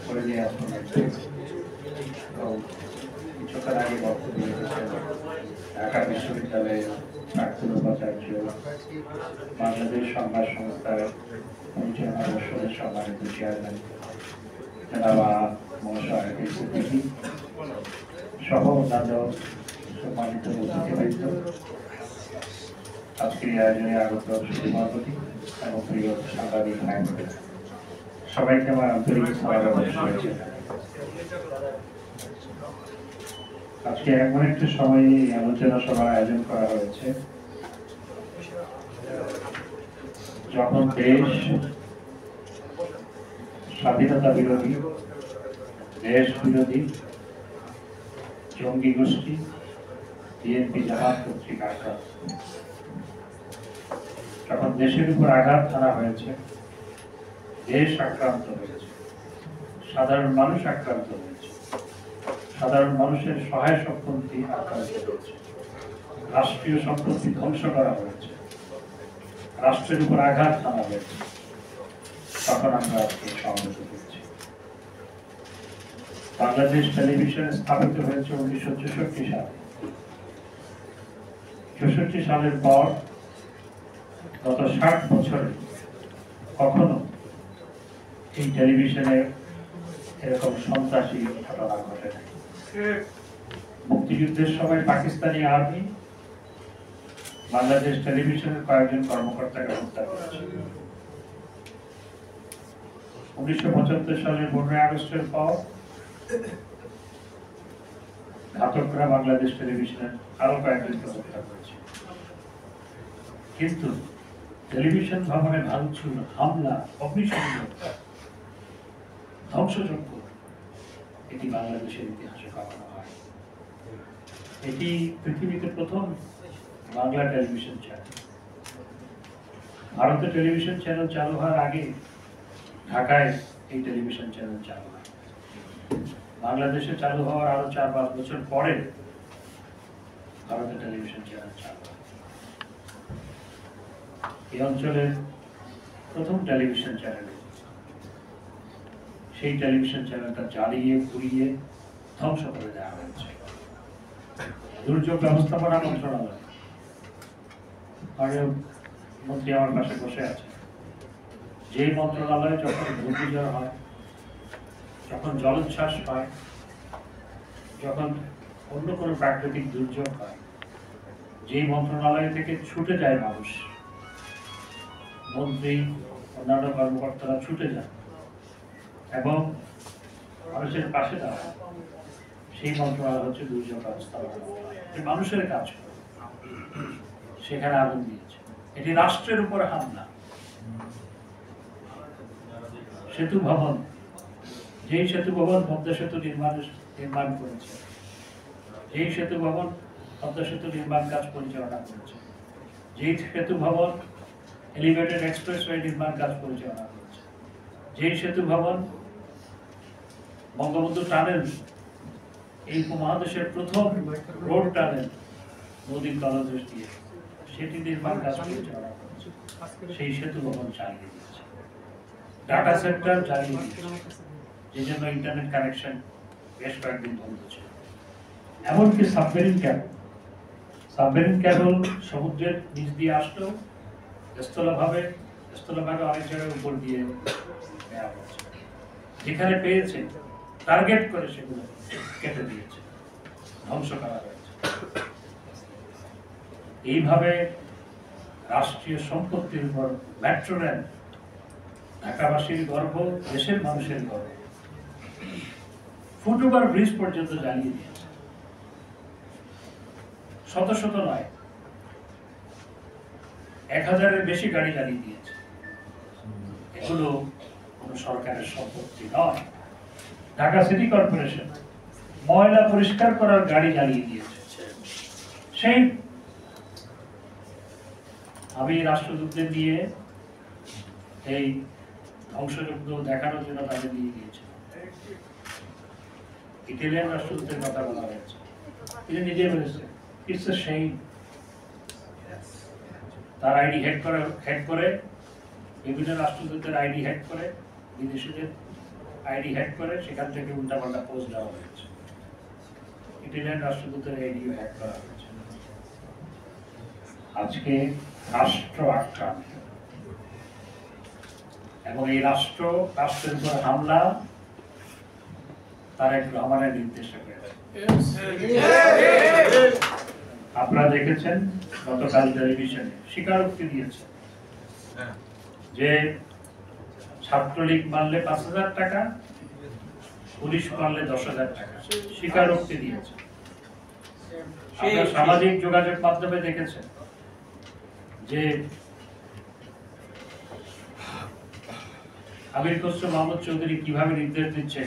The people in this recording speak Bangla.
করে নিয়ে আসুন। কিছুক্ষণ আগে বক্তব্য রেখেছেন ঢাকা বিশ্ববিদ্যালয়ের প্রাক্তন উপাচার্য, বাংলাদেশ সংবাদ সংস্থার পরিচালনা পর্ষদের সম্মানিত চেয়ারম্যান জনাবা মহাশয় সিদ্দিকী সহ অন্যান্য সম্মানিত অতিথিবৃন্দ, আজকের এই আয়োজনে আগত সভাপতি এবং প্রিয় সাংবাদিক ভাই বোনেরা, সবাইকে আমার আন্তরিক সালাম ও শুভেচ্ছা। আজকে এমন একটি সময়ে এই আলোচনা সভার আয়োজন করা হয়েছে যখন দেশ স্বাধীনতা বিরোধী, দেশ বিরোধী জঙ্গি গোষ্ঠী বিএনপি জামাত কর্তৃক আঘাত, যখন দেশের উপর আঘাত হানা হয়েছে, দেশ আক্রান্ত হয়েছে, সাধারণ মানুষ আক্রান্ত হয়েছে, সাধারণ মানুষের সহায় সম্পত্তি আক্রান্ত হয়েছে, রাষ্ট্রীয় সম্পত্তি ধ্বংস করা হয়েছে, রাষ্ট্রের উপর আঘাত হানা হয়েছে, তখন আমরা আজকে সমবেত হয়েছি। বাংলাদেশ টেলিভিশন স্থাপিত হয়েছে 1964 সালে। 64 সালের পর গত 60 বছরে কখনো এই টেলিভিশনে এরকম সন্ত্রাসী ঘটনা ঘটে নাই। মুক্তিযুদ্ধের সময় পাকিস্তানি আর্মি বাংলাদেশ টেলিভিশনের কয়েকজন কর্মকর্তাকে হত্যা করেছে। 1975 সালের 15 আগস্টের পর ঘাতকরা বাংলাদেশ টেলিভিশনের আরো কয়েকজনকে হত্যা করেছে। কিন্তু টেলিভিশন ভবনে ভাঙচুর, হামলা, অগ্নিসংযোগ, ধ্বংসযজ্ঞ এটি বাংলাদেশের ইতিহাসে কখনো হয়। এটি পৃথিবীতে প্রথম বাংলা টেলিভিশন চ্যানেল। ভারতে টেলিভিশন চ্যানেল চালু হওয়ার আগে ঢাকায় এই টেলিভিশন চ্যানেল চালু হয়। বাংলাদেশে চালু হওয়ার আরো 4-5 বছর পরে ভারতে টেলিভিশন চ্যানেল চালু হয়। এই অঞ্চলের প্রথম টেলিভিশন চ্যানেল, সেই টেলিভিশন চ্যানেলটা জ্বালিয়ে পুড়িয়ে ধ্বংস করে দেওয়া হয়েছে। দুর্যোগ ব্যবস্থাপনা মন্ত্রণালয়, মাননীয় মন্ত্রী আমার পাশে বসে আছে, যে মন্ত্রণালয়ে যখন ঘূর্ণিঝড় হয়, যখন জলোচ্ছ্বাস হয়, যখন অন্য কোনো প্রাকৃতিক দুর্যোগ হয়, যেই মন্ত্রণালয় থেকে ছুটে যায় মানুষ, মন্ত্রী অন্যান্য কর্মকর্তারা ছুটে যান এবং মানুষের পাশে দাঁড়ায়, সেই মন্ত্রণালয় হচ্ছে দুর্যোগ ব্যবস্থাপনা। মানুষের কাজ করে, সেখানে আগুন দিয়েছে। এটি রাষ্ট্রের উপর হামলা। সেতু ভবন, যেই সেতু ভবন পদ্মা সেতু নির্মাণ করেছে, যেই সেতু ভবন পদ্মা সেতু নির্মাণ কাজ পরিচালনা করেছে, যেই সেতু ভবন এলিভেটেড এক্সপ্রেসওয়ে নির্মাণ কাজ পরিচালনা করেছে, যেই সেতু ভবন বঙ্গবন্ধু টানেল, এই উপমহাদেশের প্রথম রোড টানেল নদীর তলদেশ দিয়ে, সেটি নির্মাণ কাজ পরিচালনা করেছে, সেই সেতু ভবন চালিয়ে দিয়েছে। ডাটা সেন্টার চালিয়ে দিয়েছে, এই জন্য ইন্টারনেট কানেকশন বেশ কয়েকদিন বন্ধ ছিল। এমনকি সাবমেরিন ক্যাবল সমুদ্রের নিচ দিয়ে আসলেও স্থলভাবে অনেক জায়গায় উপর দিয়ে নেওয়া হচ্ছে। যেখানে পেয়েছে টার্গেট করে সেগুলো কেটে দিয়েছে, ধ্বংস করা হয়েছে। এইভাবে রাষ্ট্রীয় সম্পত্তির উপর মেট্রো রেল, ঢাকাবাসীর গর্ব, দেশের মানুষের গর্ব, ফুটওভার ব্রিজ পর্যন্ত জ্বালিয়ে দিয়েছে। শত শত নয়, 1000-এর বেশি গাড়ি জ্বালিয়ে দিয়েছে। এগুলো কোনো সরকারের সম্পত্তি নয়। ঢাকা সিটি কর্পোরেশন ময়লা পরিষ্কার করার গাড়ি জ্বালিয়ে দিয়েছে। সেই আমি রাষ্ট্রদূতদের নিয়ে এই ধ্বংসযজ্ঞ দেখানোর জন্য তাদের নিয়ে গিয়েছিলাম। ইটালিয়ান রাষ্ট্রদূতের কথা বলা হয়েছে, তিনি নিজে বলেছেন ইটস আ শেম। তার আইডি হ্যাক করে বিভিন্ন রাষ্ট্রদূতের আইডি হ্যাক করে বিদেশিদের আইডি হ্যাক করে সেখান থেকে উল্টাপাল্টা পোস্ট দেওয়া হয়েছে। ইটালিয়ান রাষ্ট্রদূতের আইডিও হ্যাক করা হয়েছে। আজকে রাষ্ট্র আক্রান্ত এবং এই রাষ্ট্রের উপর হামলা তারেক রহমানের নির্দেশে হয়েছে। আপনারা দেখেছেন গতকাল টেলিভিশনে স্বীকারোক্তি দিয়েছে যে ছাত্রলীগ মারলে 5,000 টাকা, পুলিশ মারলে 10,000 টাকা, স্বীকারোক্তি দিয়েছে। আপনারা সামাজিক যোগাযোগ মাধ্যমে দেখেছেন যে আমির খসরু মাহমুদ চৌধুরী কিভাবে নির্দেশ দিচ্ছে